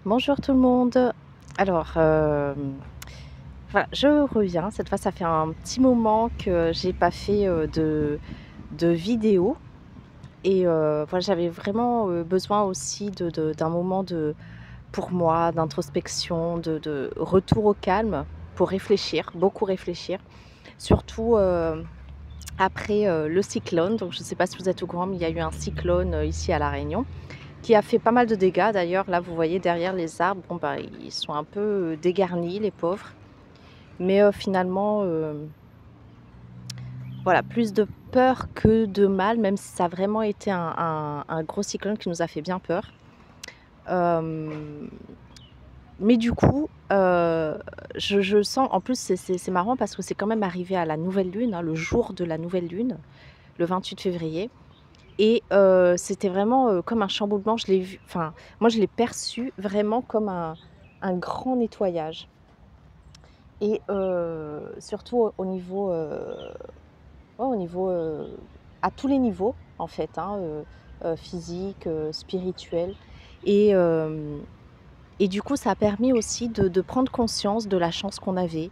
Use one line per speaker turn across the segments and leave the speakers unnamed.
Bonjour tout le monde. Alors, voilà, je reviens. Cette fois, ça fait un petit moment que j'ai pas fait, de vidéo et voilà, j'avais vraiment, besoin aussi d'un moment pour moi, d'introspection, de retour au calme pour réfléchir, beaucoup réfléchir. Surtout, après, le cyclone. Donc je ne sais pas si vous êtes au courant, mais il y a eu un cyclone, ici à La Réunion. Qui a fait pas mal de dégâts d'ailleurs. Là, vous voyez derrière les arbres, bon, bah, ils sont un peu, dégarnis les pauvres. Mais, finalement, voilà, plus de peur que de mal, même si ça a vraiment été un gros cyclone qui nous a fait bien peur. Hem, mais du coup, je sens en plus c'est marrant parce que c'est quand même arrivé à la nouvelle lune, hein, le jour de la nouvelle lune, le 28 février. Et c'était vraiment, comme un chamboulement. Je l'ai vu, enfin, moi je l'ai perçu vraiment comme un grand nettoyage et surtout au niveau, ouais, au niveau, à tous les niveaux en fait, hein, physique, spirituel et hem et du coup ça a permis aussi de prendre conscience de la chance qu'on avait,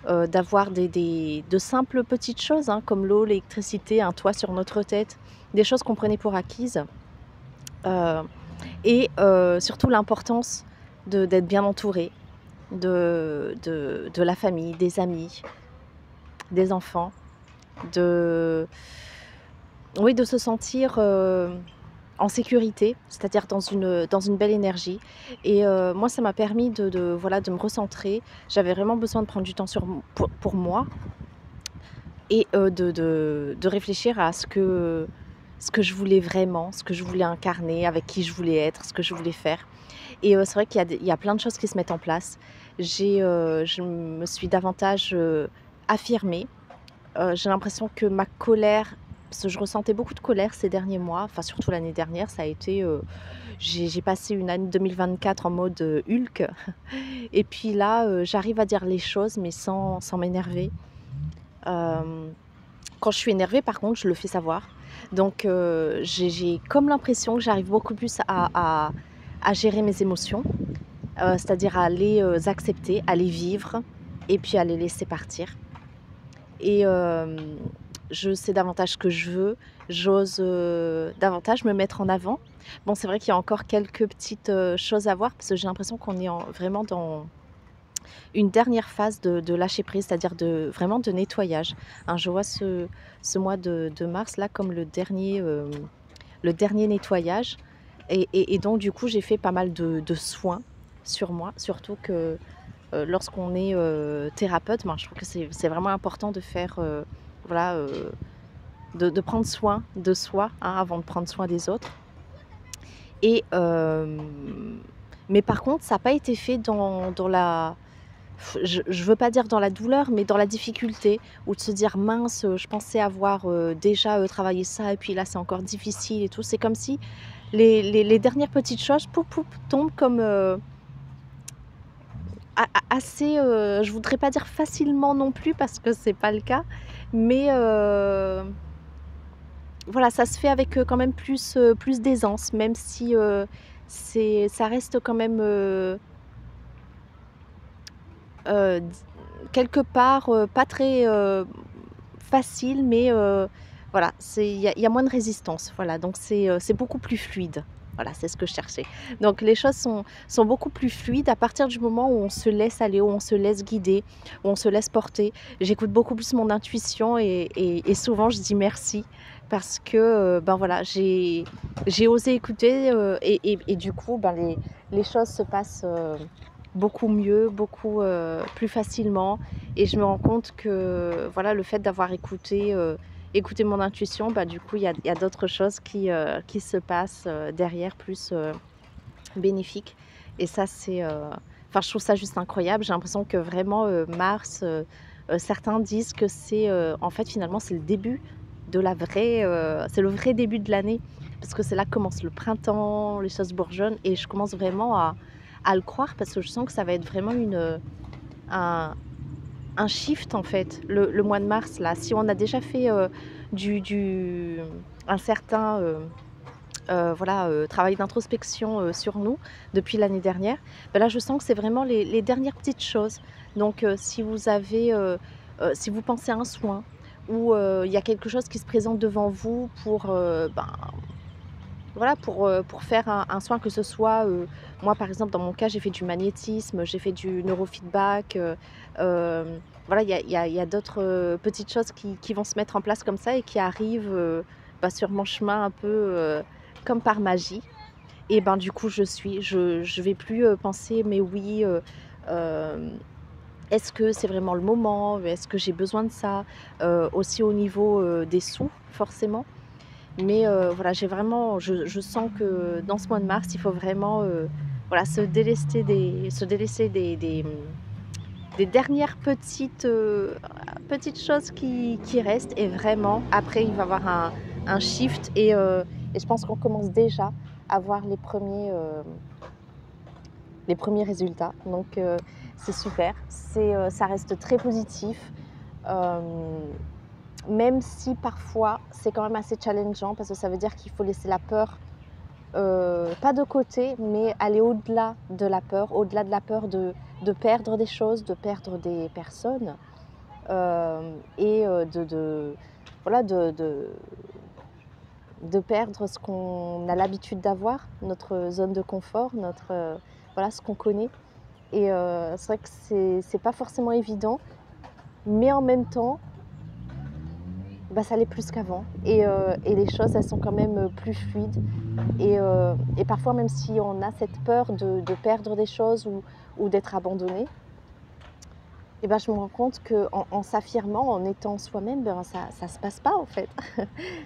d'avoir de simples petites choses, hein, comme l'eau, l'électricité, un toit sur notre tête, des choses qu'on prenait pour acquises. Heu et surtout l'importance d'être bien entouré, de la famille, des amis, des enfants, de oui, de se sentir, en sécurité, c'est-à-dire dans une belle énergie et moi ça m'a permis voilà, de me recentrer. J'avais vraiment besoin de prendre du temps sur m pour moi et de réfléchir à ce que je voulais vraiment, ce que je voulais incarner, avec qui je voulais être, ce que je voulais faire. Et c'est vrai qu'il y a plein de choses qui se mettent en place. Je me suis davantage, affirmée. J'ai l'impression que ma colère, parce que je ressentais beaucoup de colère ces derniers mois, enfin surtout l'année dernière, ça a été, j'ai passé une année 2024 en mode, Hulk et puis là, j'arrive à dire les choses mais sans m'énerver. Hem, Quand je suis énervée par contre, je le fais savoir. Donc j'ai comme l'impression que j'arrive beaucoup plus à gérer mes émotions. C'est-à-dire à les, accepter, à les vivre et puis à les laisser partir et je sais davantage ce que je veux, j'ose, davantage me mettre en avant. Bon, c'est vrai qu'il y a encore quelques petites, choses à voir parce que j'ai l'impression qu'on est vraiment dans une dernière phase de lâcher prise, c'est-à-dire vraiment de nettoyage, hein. Je vois ce mois de mars là comme le dernier nettoyage et donc du coup, j'ai fait pas mal de soins sur moi, surtout que lorsqu'on est, thérapeute, ben, je trouve que c'est vraiment important de faire, voilà, de prendre soin de soi, hein, avant de prendre soin des autres et mais par contre, ça n'a pas été fait dans la je veux pas dire dans la douleur, mais dans la difficulté ou de se dire: «Mince, je pensais avoir, déjà, travaillé ça et puis là, c'est encore difficile et tout». C'est comme si les dernières petites choses, poup poup, tombent comme, assez, je voudrais pas dire facilement non plus parce que c'est pas le cas, mais voilà, ça se fait avec, quand même plus d'aisance, même si, ça reste quand même, d quelque part, pas très, facile, mais voilà, il y a moins de résistance, voilà, donc c'est beaucoup plus fluide. Voilà, c'est ce que je cherchais. Donc les choses sont beaucoup plus fluides à partir du moment où on se laisse aller, où on se laisse guider, où on se laisse porter. J'écoute beaucoup plus mon intuition et souvent je dis merci parce que, ben, voilà, j'ai osé écouter, et du coup, ben, les choses se passent, beaucoup mieux, beaucoup, plus facilement et je me rends compte que, voilà, le fait d'avoir écouté mon intuition, bah, du coup, il y a d'autres choses qui se passent, derrière plus, bénéfiques et ça, enfin, je trouve ça juste incroyable. J'ai l'impression que vraiment, mars, certains disent que c'est, en fait, finalement, c'est le début de la vraie, c'est le vrai début de l'année parce que c'est là que commence le printemps, les choses bourgeonnent et je commence vraiment à le croire parce que je sens que ça va être vraiment un un shift en fait, le mois de mars là. Si on a déjà fait, du un certain, voilà, travail d'introspection, sur nous depuis l'année dernière. Bah, là, je sens que c'est vraiment les dernières petites choses. Donc, si vous avez, si vous pensez à un soin ou, il y a quelque chose qui se présente devant vous pour, ben, voilà, pour faire un soin, que ce soit, moi, par exemple, dans mon cas, j'ai fait du magnétisme, j'ai fait du neurofeedback, voilà, il y a d'autres, petites choses qui vont se mettre en place comme ça et qui arrivent, bah, sur mon chemin un peu, comme par magie. Et ben, du coup, je vais plus, penser: «Mais oui, hem, est-ce que c'est vraiment le moment? Est-ce que j'ai besoin de ça?» Aussi au niveau, des sous, forcément. Mais voilà, j'ai vraiment je sens que dans ce mois de mars, il faut vraiment, voilà, des dernières petites choses qui restent, et vraiment après il va y avoir un shift, et je pense qu'on commence déjà à voir les premiers résultats. Donc c'est super, ça reste très positif, hem, même si parfois c'est quand même assez challengeant, parce que ça veut dire qu'il faut laisser la peur, pas de côté, mais aller au-delà de la peur de perdre des choses, de perdre des personnes, et voilà, de perdre ce qu'on a l'habitude d'avoir, notre zone de confort, voilà, ce qu'on connaît. Et c'est vrai que c'est pas forcément évident, mais en même temps, bah, ça l'est plus qu'avant, et les choses, elles sont quand même plus fluides. Et parfois, même si on a cette peur de perdre des choses ou d'être abandonné, et ben, je me rends compte qu'en s'affirmant, en étant soi-même, ben, ça se passe pas, en fait.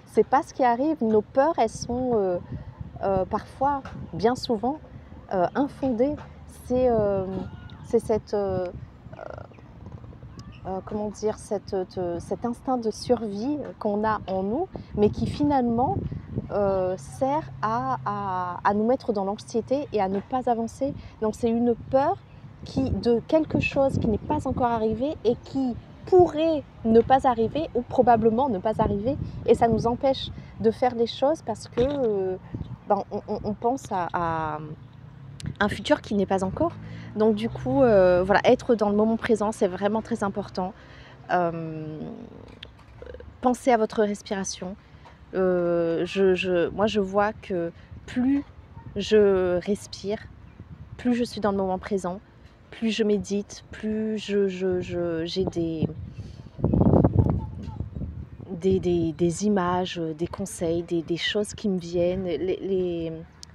C'est pas ce qui arrive. Nos peurs, elles sont, parfois, bien souvent, infondées. C'est, c'est cette, comment dire? Cet instinct de survie qu'on a en nous, mais qui finalement, sert à nous mettre dans l'anxiété et à ne pas avancer. Donc c'est une peur de quelque chose qui n'est pas encore arrivé et qui pourrait ne pas arriver, ou probablement ne pas arriver, et ça nous empêche de faire les choses parce que, ben, on pense à un futur qui n'est pas encore. Donc du coup, voilà, être dans le moment présent, c'est vraiment très important. Hem, Pensez à votre respiration. Moi, je vois que plus je respire, plus je suis dans le moment présent, plus je médite, plus j'ai des images, des conseils, des choses qui me viennent.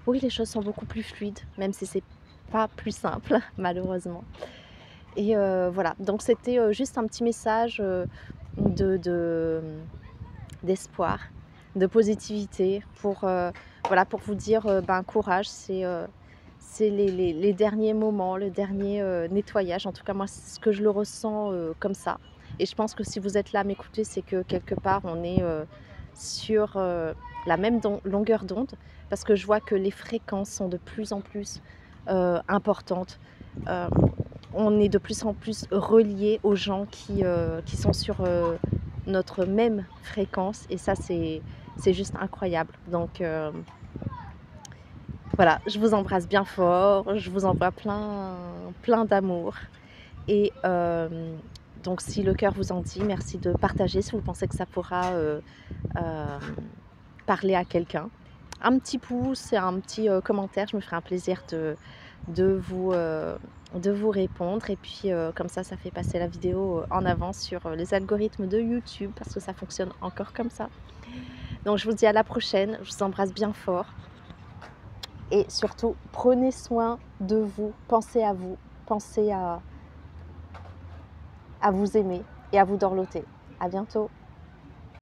Oui, les choses sont beaucoup plus fluides, même si c'est pas plus simple, malheureusement. Et voilà, donc c'était, juste un petit message, de d'espoir, de positivité pour, voilà, pour vous dire, ben, courage, c'est les derniers moments, le dernier, nettoyage. En tout cas, moi, c'est ce que je le ressens, comme ça. Et je pense que si vous êtes là à m'écouter, c'est que quelque part on est, sur, la même longueur d'onde, parce que je vois que les fréquences sont de plus en plus, importantes. Hem, on est de plus en plus reliés aux gens qui sont sur, notre même fréquence, et ça, c'est juste incroyable. Donc voilà, je vous embrasse bien fort, je vous envoie plein d'amour, et donc si le cœur vous en dit, merci de partager si vous pensez que ça pourra, hem, parler à quelqu'un. Un petit pouce et un petit, commentaire, je me ferai un plaisir de vous, heu, de vous répondre, et puis, comme ça fait passer la vidéo, en avant sur, les algorithmes de YouTube, parce que ça fonctionne encore comme ça. Donc je vous dis à la prochaine, je vous embrasse bien fort, et surtout prenez soin de vous, pensez à vous aimer et à vous dorloter. À bientôt.